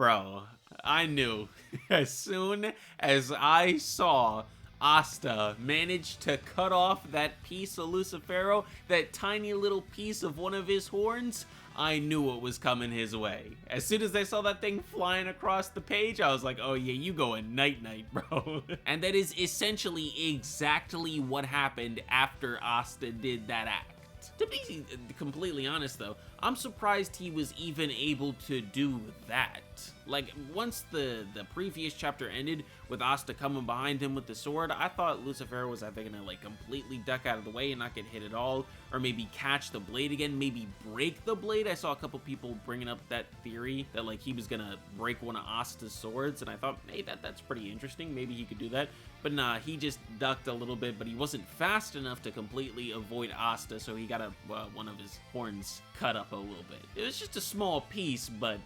Bro, I knew as soon as I saw Asta managed to cut off that piece of Lucifero, that tiny little piece of one of his horns, I knew what was coming his way. As soon as I saw that thing flying across the page, I was like, oh yeah, you going night-night, bro. And that is essentially exactly what happened after Asta did that act. To be completely honest though, I'm surprised he was even able to do that. Like, once the previous chapter ended with Asta coming behind him with the sword, I thought Lucifero was either gonna like completely duck out of the way and not get hit at all, or maybe catch the blade again, maybe break the blade. I saw a couple people bringing up that theory that like he was gonna break one of Asta's swords, and I thought, hey, that's pretty interesting. Maybe he could do that. But nah, he just ducked a little bit, but he wasn't fast enough to completely avoid Asta, so he got one of his horns cut up a little bit. It was just a small piece, but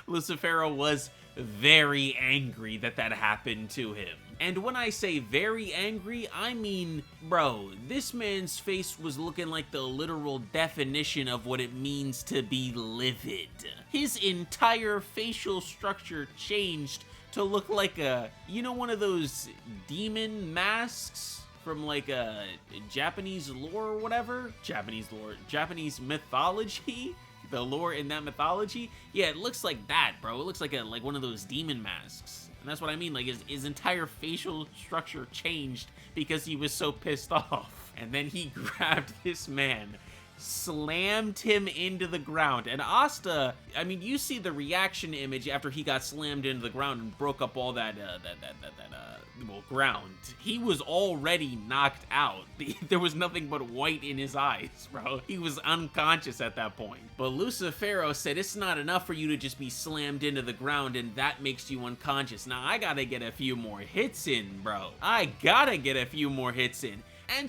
Lucifero was very angry that happened to him. And when I say very angry, I mean, bro, this man's face was looking like the literal definition of what it means to be livid. His entire facial structure changed to look like one of those demon masks from like a Japanese lore or whatever? Japanese mythology? The lore in that mythology? Yeah, it looks like that, bro. It looks like one of those demon masks. And that's what I mean, like his entire facial structure changed because he was so pissed off. And then he grabbed this man, slammed him into the ground. And Asta, I mean, you see the reaction image after he got slammed into the ground and broke up all that ground. He was already knocked out. There was nothing but white in his eyes, bro. He was unconscious at that point. But Lucifero said it's not enough for you to just be slammed into the ground and that makes you unconscious. Now I gotta get a few more hits in, bro. And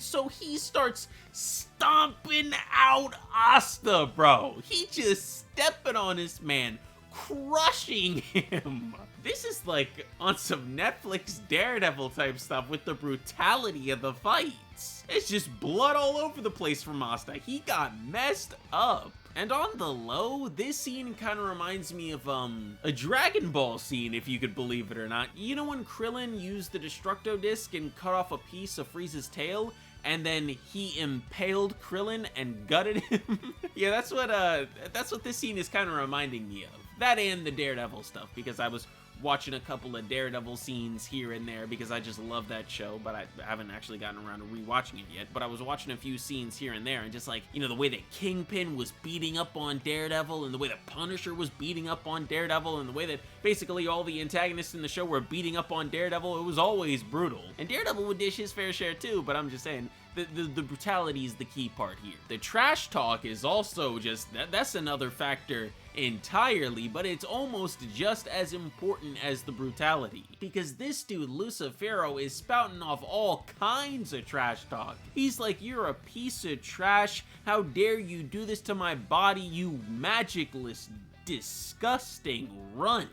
so he starts stomping out Asta, bro. He just stepping on this man, crushing him. This is like on some Netflix Daredevil type stuff with the brutality of the fights. It's just blood all over the place from Asta. He got messed up. And on the low, this scene kind of reminds me of a Dragon Ball scene, if you could believe it or not. You know when Krillin used the Destructo Disc and cut off a piece of Frieza's tail? And then he impaled Krillin and gutted him? Yeah, that's what this scene is kind of reminding me of. That and the Daredevil stuff, because I was watching a couple of Daredevil scenes here and there because I just love that show, but I haven't actually gotten around to rewatching it yet. But I was watching a few scenes here and there, and just like, the way that Kingpin was beating up on Daredevil, and the way that Punisher was beating up on Daredevil, and the way that basically all the antagonists in the show were beating up on Daredevil, it was always brutal. And Daredevil would dish his fair share too, but I'm just saying, the brutality is the key part here. The trash talk is also just, that's another factor entirely, but it's almost just as important as the brutality. Because this dude, Lucifero, is spouting off all kinds of trash talk. He's like, you're a piece of trash. How dare you do this to my body, you magicless, disgusting runt.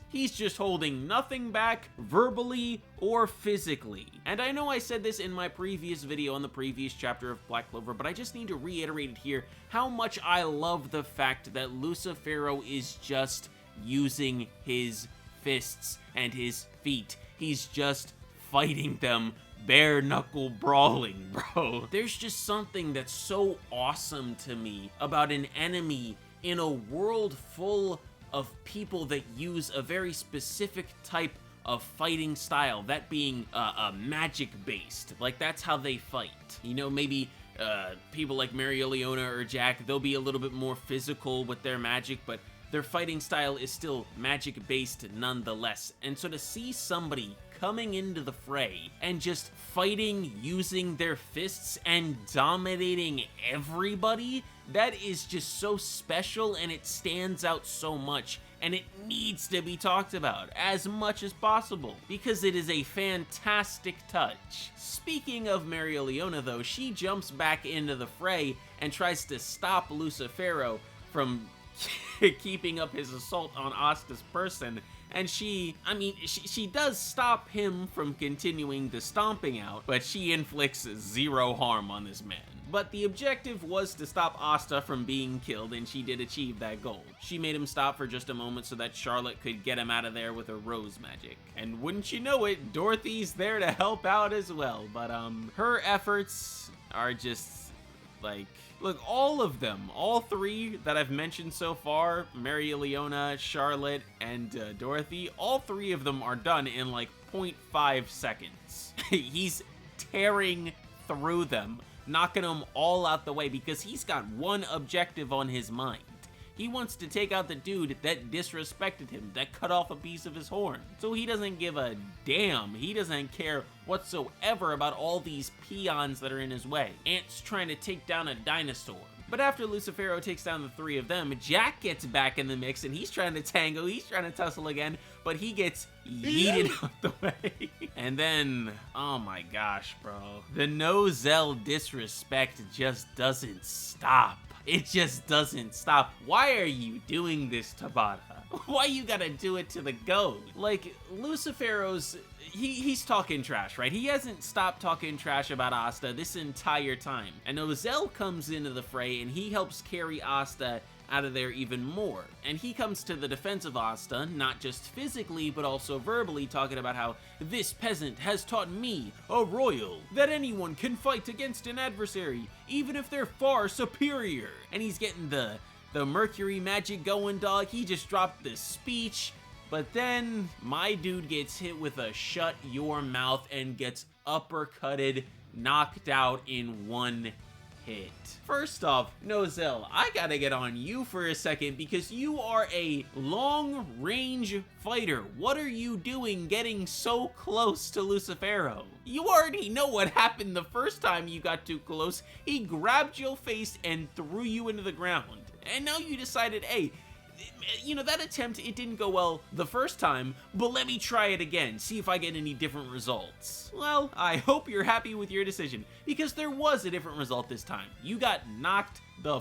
He's just holding nothing back, verbally or physically. And I know I said this in my previous video on the previous chapter of Black Clover, but I just need to reiterate it here, how much I love the fact that Lucifero is just using his fists and his feet. He's just fighting them, bare knuckle brawling, bro. There's just something that's so awesome to me about an enemy in a world full of people that use a very specific type of fighting style, that being magic based. Like, that's how they fight. Maybe people like Mereoleona or Jack, they'll be a little bit more physical with their magic, but their fighting style is still magic based nonetheless. And so to see somebody coming into the fray and just fighting using their fists and dominating everybody, that is just so special, and it stands out so much, and it needs to be talked about as much as possible because it is a fantastic touch. Speaking of Mereoleona though, she jumps back into the fray and tries to stop Lucifero from keeping up his assault on Asta's person. And she does stop him from continuing the stomping out, but she inflicts zero harm on this man. But the objective was to stop Asta from being killed, and she did achieve that goal. She made him stop for just a moment so that Charlotte could get him out of there with her rose magic. And wouldn't you know it, Dorothy's there to help out as well. But her efforts are just like, look, all of them, all three that I've mentioned so far, Marileona, Charlotte, and Dorothy, all three of them are done in like 0.5 seconds. He's tearing through them, knocking them all out the way because he's got one objective on his mind. He wants to take out the dude that disrespected him, that cut off a piece of his horn. So he doesn't give a damn. He doesn't care whatsoever about all these peons that are in his way. Ant's trying to take down a dinosaur. But after Lucifero takes down the three of them, Jack gets back in the mix and he's trying to tango, he's trying to tussle again, but he gets yeeted out the way. And then, oh my gosh, bro. The no-Zell disrespect just doesn't stop. It just doesn't stop. Why are you doing this, Tabata? Why you gotta do it to the goat? Like, Lucifero's, he's talking trash, right? He hasn't stopped talking trash about Asta this entire time. And no-Zell comes into the fray and he helps carry Asta out of there even more. And he comes to the defense of Asta, not just physically, but also verbally, talking about how this peasant has taught me, a royal, that anyone can fight against an adversary, even if they're far superior. And he's getting the Mercury magic going, dog. He just dropped this speech. But then my dude gets hit with a shut your mouth and gets uppercutted, knocked out in one hit. First off, no-Zell, I gotta get on you for a second because you are a long-range fighter. What are you doing getting so close to Lucifero? You already know what happened the first time you got too close. He grabbed your face and threw you into the ground. And now you decided, hey, you know, that attempt, it didn't go well the first time, but let me try it again, see if I get any different results. Well, I hope you're happy with your decision, because there was a different result this time. You got knocked the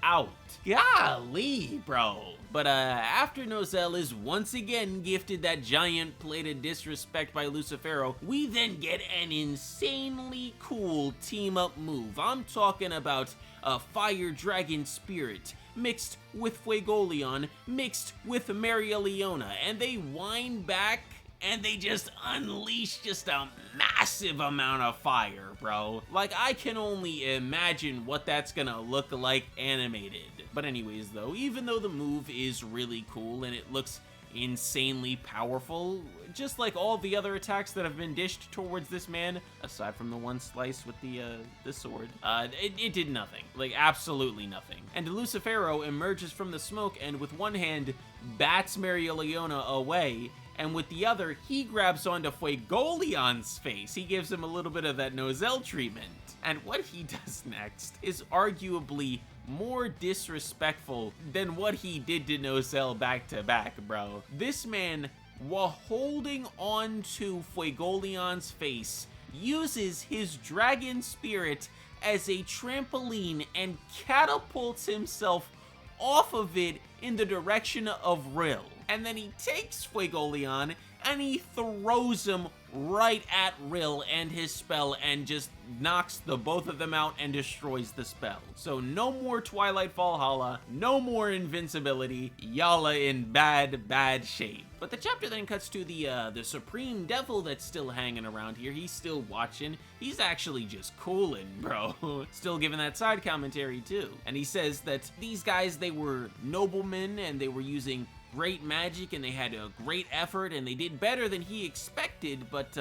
out. Golly, bro. But after no-Zell is once again gifted that giant plate of disrespect by Lucifero, we then get an insanely cool team-up move. I'm talking about a fire dragon spirit mixed with Fuegoleon, mixed with Marileona, and they wind back and they just unleash just a massive amount of fire, bro. Like, I can only imagine what that's gonna look like animated. But anyways, though, even though the move is really cool and it looks insanely powerful, just like all the other attacks that have been dished towards this man, aside from the one slice with the sword, it did nothing. Like, absolutely nothing. And Lucifero emerges from the smoke and with one hand bats Marileona away, and with the other, he grabs onto Fuegoleon's face. He gives him a little bit of that no-Zell treatment. And what he does next is arguably more disrespectful than what he did to no-Zell back to back, bro. This man, while holding on to Fuegoleon's face, uses his dragon spirit as a trampoline and catapults himself off of it in the direction of Rill. And then he takes Fuegoleon and he throws him right at Rill and his spell and just knocks the both of them out and destroys the spell. So no more Twilight Valhalla, no more invincibility. Y'all are in bad shape. But the chapter then cuts to the Supreme Devil that's still hanging around here. He's still watching. He's actually just cooling, bro. Still giving that side commentary too. And he says that these guys, they were noblemen and they were using great magic and they had a great effort and they did better than he expected, but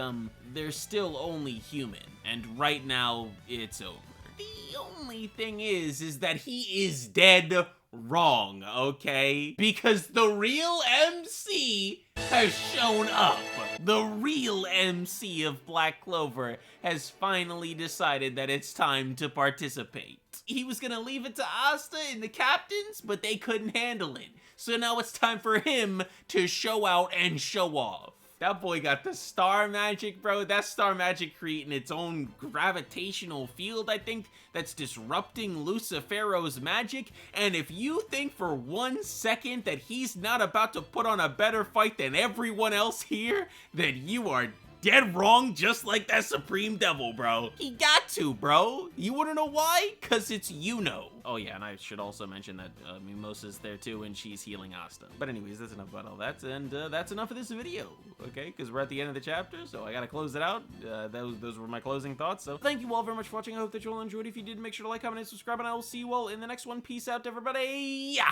they're still only human. And right now, it's over. The only thing is that he is dead wrong, okay? Because the real MC has shown up. The real MC of Black Clover has finally decided that it's time to participate. He was gonna leave it to Asta and the captains, but they couldn't handle it. So now it's time for him to show out and show off. That boy got the star magic, bro. That star magic creating its own gravitational field, I think, that's disrupting Lucifero's magic. And if you think for 1 second that he's not about to put on a better fight than everyone else here, then you are dead wrong, just like that Supreme Devil, bro. He got to, bro. You wanna know why? Cause it's Yuno. Oh yeah, and I should also mention that Mimosa's there too, and she's healing Asta. But anyways, that's enough about all that, and that's enough of this video, okay? Because we're at the end of the chapter, so I gotta close it out. Those were my closing thoughts, so thank you all very much for watching. I hope that you all enjoyed. If you did, make sure to like, comment, and subscribe, and I will see you all in the next one. Peace out, everybody. Yeah.